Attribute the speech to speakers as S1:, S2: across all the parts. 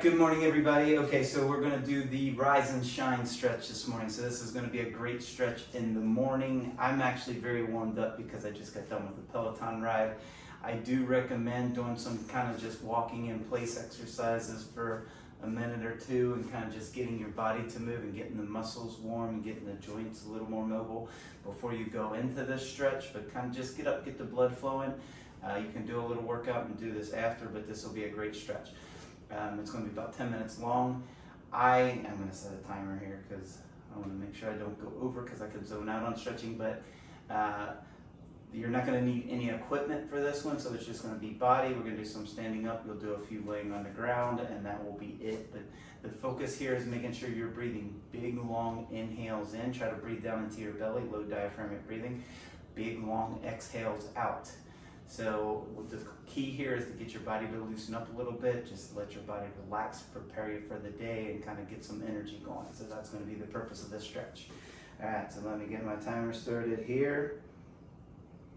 S1: good morning everybody. Okay, so we're gonna do the rise and shine stretch this morning. So this is gonna be a great stretch in the morning. I'm actually very warmed up because I just got done with the Peloton ride. I do recommend doing some kind of just walking in place exercises for a minute or two and kind of just getting your body to move and getting the muscles warm and getting the joints a little more mobile before you go into this stretch. But kind of just get up, get the blood flowing. You can do a little workout and do this after, but this will be a great stretch. It's going to be about 10 minutes long. I am going to set a timer here because I want to make sure I don't go over because I could zone out on stretching, but you're not going to need any equipment for this one, so it's just going to be body. We're going to do some standing up. You'll do a few laying on the ground, and that will be it. But the focus here is making sure you're breathing big, long inhales in. Try to breathe down into your belly, low diaphragmatic breathing. Big, long exhales out. So the key here is to get your body to loosen up a little bit, just let your body relax, prepare you for the day, and kind of get some energy going. So that's going to be the purpose of this stretch. All right, so let me get my timer started here,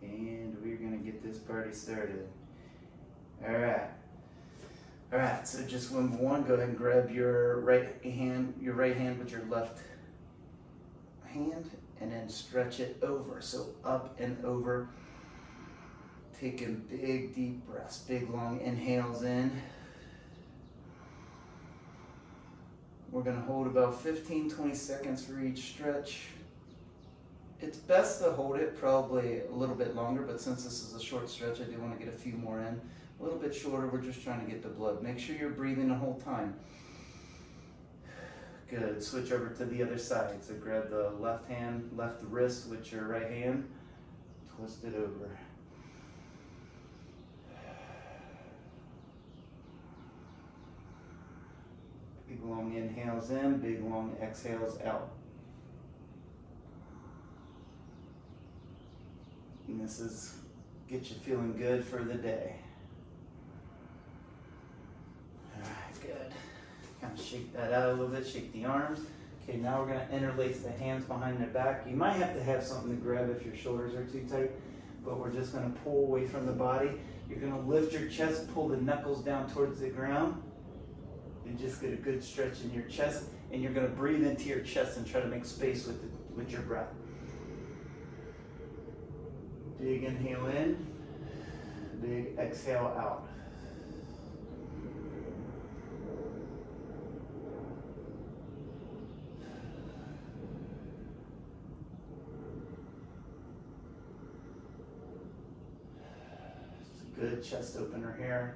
S1: and we're going to get this party started. All right, so just number one, go ahead and grab your right hand with your left hand, and then stretch it over. So up and over. Taking big, deep breaths, big, long inhales in. We're going to hold about 15-20 seconds for each stretch. It's best to hold it probably a little bit longer, but since this is a short stretch, I do want to get a few more in. A little bit shorter, we're just trying to get the blood. Make sure you're breathing the whole time. Good. Switch over to the other side. So grab the left hand, left wrist with your right hand. Twist it over. Big long inhales in, big long exhales out. And this is get you feeling good for the day. Alright, good. Kind of shake that out a little bit, shake the arms. Okay, now we're going to interlace the hands behind the back. You might have to have something to grab if your shoulders are too tight, but we're just going to pull away from the body. You're going to lift your chest, pull the knuckles down towards the ground. And just get a good stretch in your chest, and you're going to breathe into your chest and try to make space with your breath. Big inhale in, big exhale out. Good chest opener here.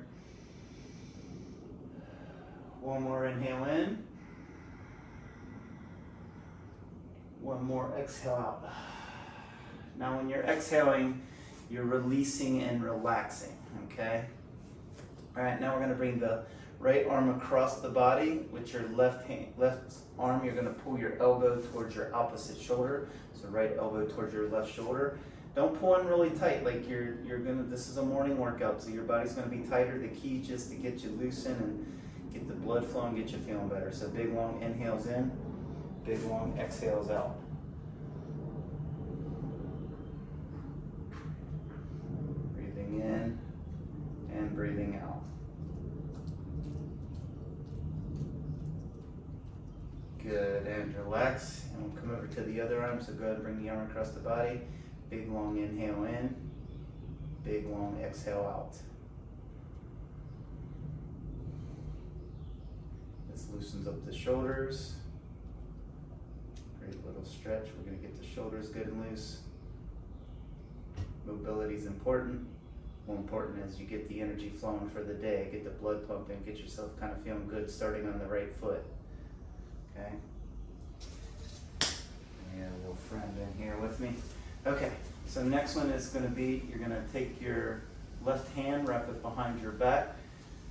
S1: One more inhale in. One more exhale out. Now when you're exhaling, you're releasing and relaxing, okay? All right, now we're gonna bring the right arm across the body with your left arm. You're gonna pull your elbow towards your opposite shoulder. So right elbow towards your left shoulder. Don't pull in really tight, like this is a morning workout, so your body's gonna be tighter. The key is just to get you loosened and get the blood flowing, get you feeling better. So big long inhales in, big long exhales out. Breathing in and breathing out. Good, and relax. And we'll come over to the other arm, so go ahead and bring the arm across the body. Big long inhale in, big long exhale out. This loosens up the shoulders. Great little stretch. We're going to get the shoulders good and loose. Mobility is important. More important is you get the energy flowing for the day, get the blood pumping, get yourself kind of feeling good starting on the right foot. Okay? I got a little friend in here with me. Okay, so next one is going to be, you're going to take your left hand, wrap it behind your back,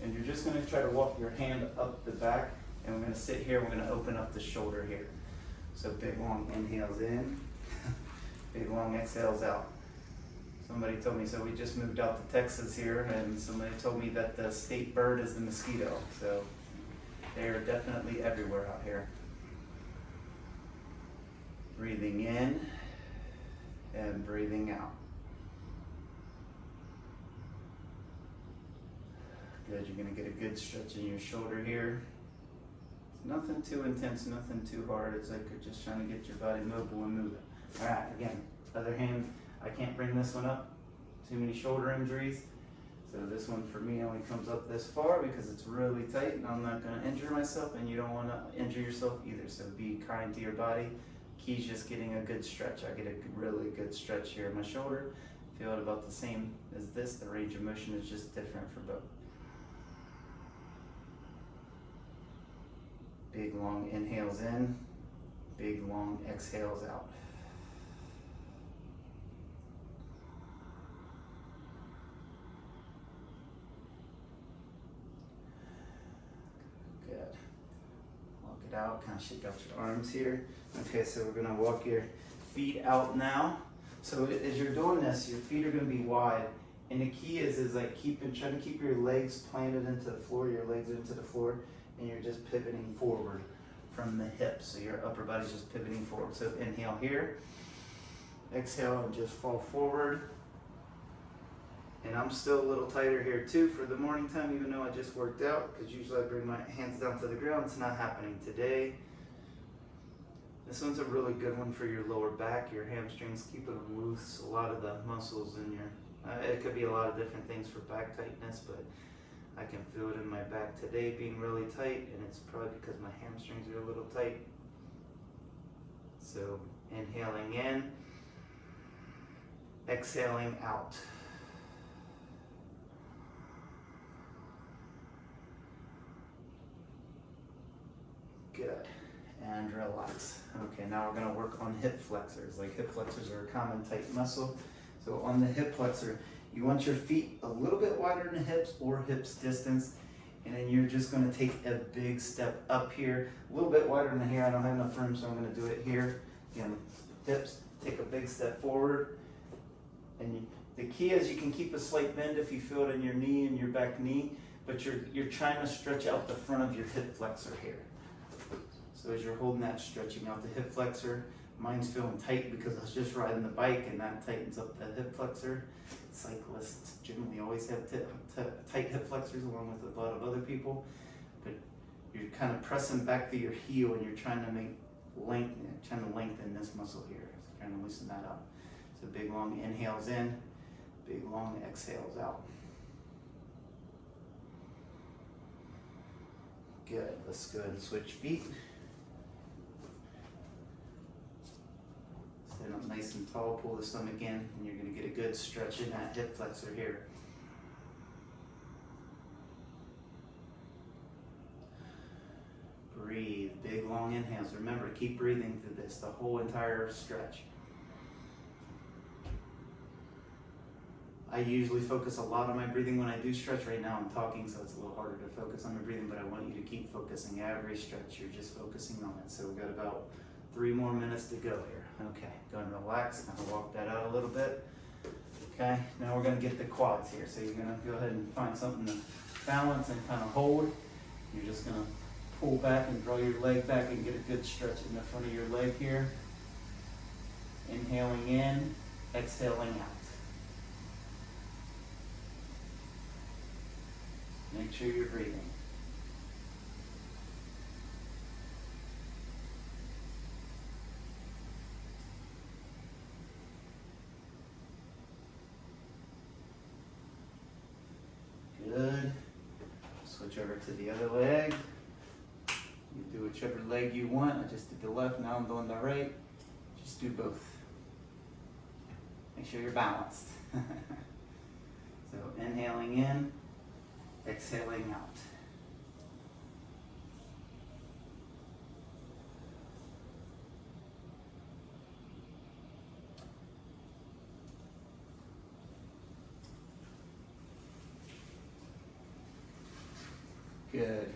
S1: and you're just going to try to walk your hand up the back, and we're going to sit here, we're going to open up the shoulder here. So big long inhales in, big long exhales out. Somebody told me, so we just moved out to Texas here, and somebody told me that the state bird is the mosquito, so they are definitely everywhere out here. Breathing in and breathing out. Good, you're gonna get a good stretch in your shoulder here. Nothing too intense, nothing too hard. It's like you're just trying to get your body mobile and moving. All right, again, other hand, I can't bring this one up. Too many shoulder injuries. So this one for me only comes up this far because it's really tight and I'm not gonna injure myself, and you don't wanna injure yourself either. So be kind to your body. Key's just getting a good stretch. I get a really good stretch here in my shoulder. Feel it about the same as this. The range of motion is just different for both. Big long inhales in, big long exhales out. Good. Walk it out, kind of shake out your arms here. Okay, so we're gonna walk your feet out now. So as you're doing this, your feet are gonna be wide. And the key is like trying to keep your legs planted into the floor, your legs into the floor, and you're just pivoting forward from the hips. So your upper body's just pivoting forward. So inhale here, exhale and just fall forward. And I'm still a little tighter here too for the morning time, even though I just worked out, because usually I bring my hands down to the ground. It's not happening today. This one's a really good one for your lower back, your hamstrings, keeping them loose. A lot of the muscles in your, it could be a lot of different things for back tightness, but I can feel it in my back today being really tight, and it's probably because my hamstrings are a little tight. So inhaling in, exhaling out. Good, and relax. Okay, now we're gonna work on hip flexors. Like hip flexors are a common tight muscle. So on the hip flexor, you want your feet a little bit wider than the hips or hips distance, and then you're just gonna take a big step up here, a little bit wider than here. I don't have enough room, so I'm gonna do it here. Again, hips, take a big step forward. And the key is you can keep a slight bend if you feel it in your knee and your back knee, but you're trying to stretch out the front of your hip flexor here. So as you're holding that, stretching out the hip flexor, mine's feeling tight because I was just riding the bike, and that tightens up the hip flexor. Cyclists generally always have tight hip flexors along with a lot of other people, but you're kind of pressing back through your heel and you're trying to lengthen this muscle here. So trying to loosen that up. So big long inhales in, big long exhales out. Good, let's go ahead and switch feet. Stand up nice and tall, pull the stomach in, and you're gonna get a good stretch in that hip flexor here. Breathe, big long inhales. Remember, keep breathing through this, the whole entire stretch. I usually focus a lot on my breathing when I do stretch. Right now I'm talking, so it's a little harder to focus on my breathing, but I want you to keep focusing every stretch. You're just focusing on it. So we've got about 3 more minutes to go here. Okay, go and relax. Kind of walk that out a little bit. Okay, now we're gonna get the quads here. So you're gonna go ahead and find something to balance and kind of hold. You're just gonna pull back and draw your leg back and get a good stretch in the front of your leg here. Inhaling in, exhaling out. Make sure you're breathing. Good. Switch over to the other leg. You do whichever leg you want. I just did the left, now I'm doing the right. Just do both. Make sure you're balanced. So inhaling in, exhaling out. Good.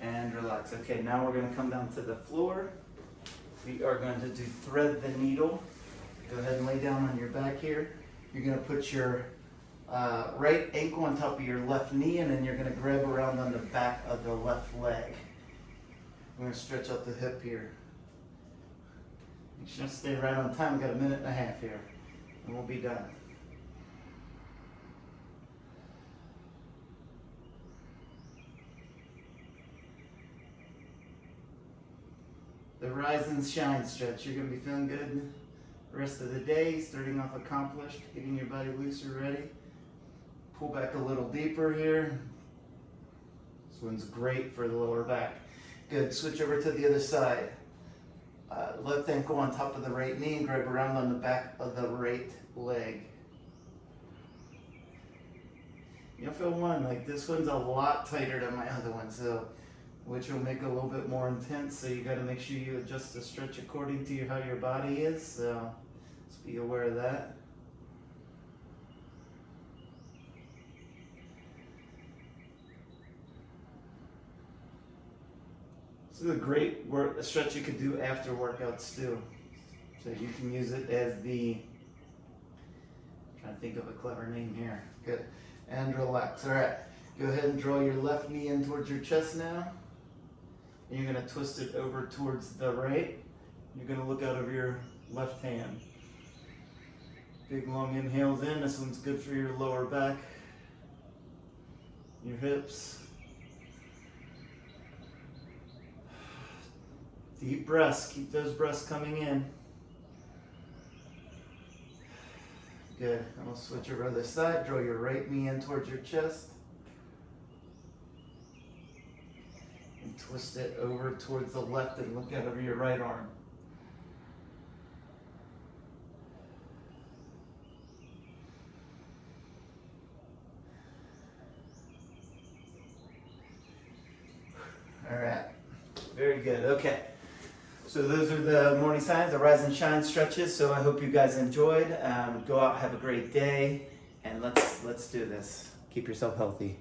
S1: And relax. Okay, now we're going to come down to the floor. We are going to do thread the needle. Go ahead and lay down on your back here. You're going to put your right ankle on top of your left knee, and then you're going to grab around on the back of the left leg. We're going to stretch out the hip here. Make sure to stay right on time. We've got 1.5 minutes here, and we'll be done. the Rise and Shine stretch. You're going to be feeling good the rest of the day, starting off accomplished, getting your body looser, ready. Pull back a little deeper here. This one's great for the lower back. Good, switch over to the other side. Left ankle on top of the right knee and grab around on the back of the right leg. You'll feel one, like this one's a lot tighter than my other one, so which will make it a little bit more intense, so you got to make sure you adjust the stretch according to how your body is, so just be aware of that. This is a great stretch you could do after workouts too. So you can use it as the, I'm trying to think of a clever name here. Good. And relax. All right. Go ahead and draw your left knee in towards your chest now. And you're going to twist it over towards the right. You're going to look out of your left hand. Big long inhales in. This one's good for your lower back, your hips. Deep breaths. Keep those breaths coming in. Good. And we'll switch over to the side. Draw your right knee in towards your chest. And twist it over towards the left and look out over your right arm. All right. Very good. Okay. So those are the morning signs, the Rise and Shine stretches. So I hope you guys enjoyed. Go out, have a great day, and let's do this. Keep yourself healthy.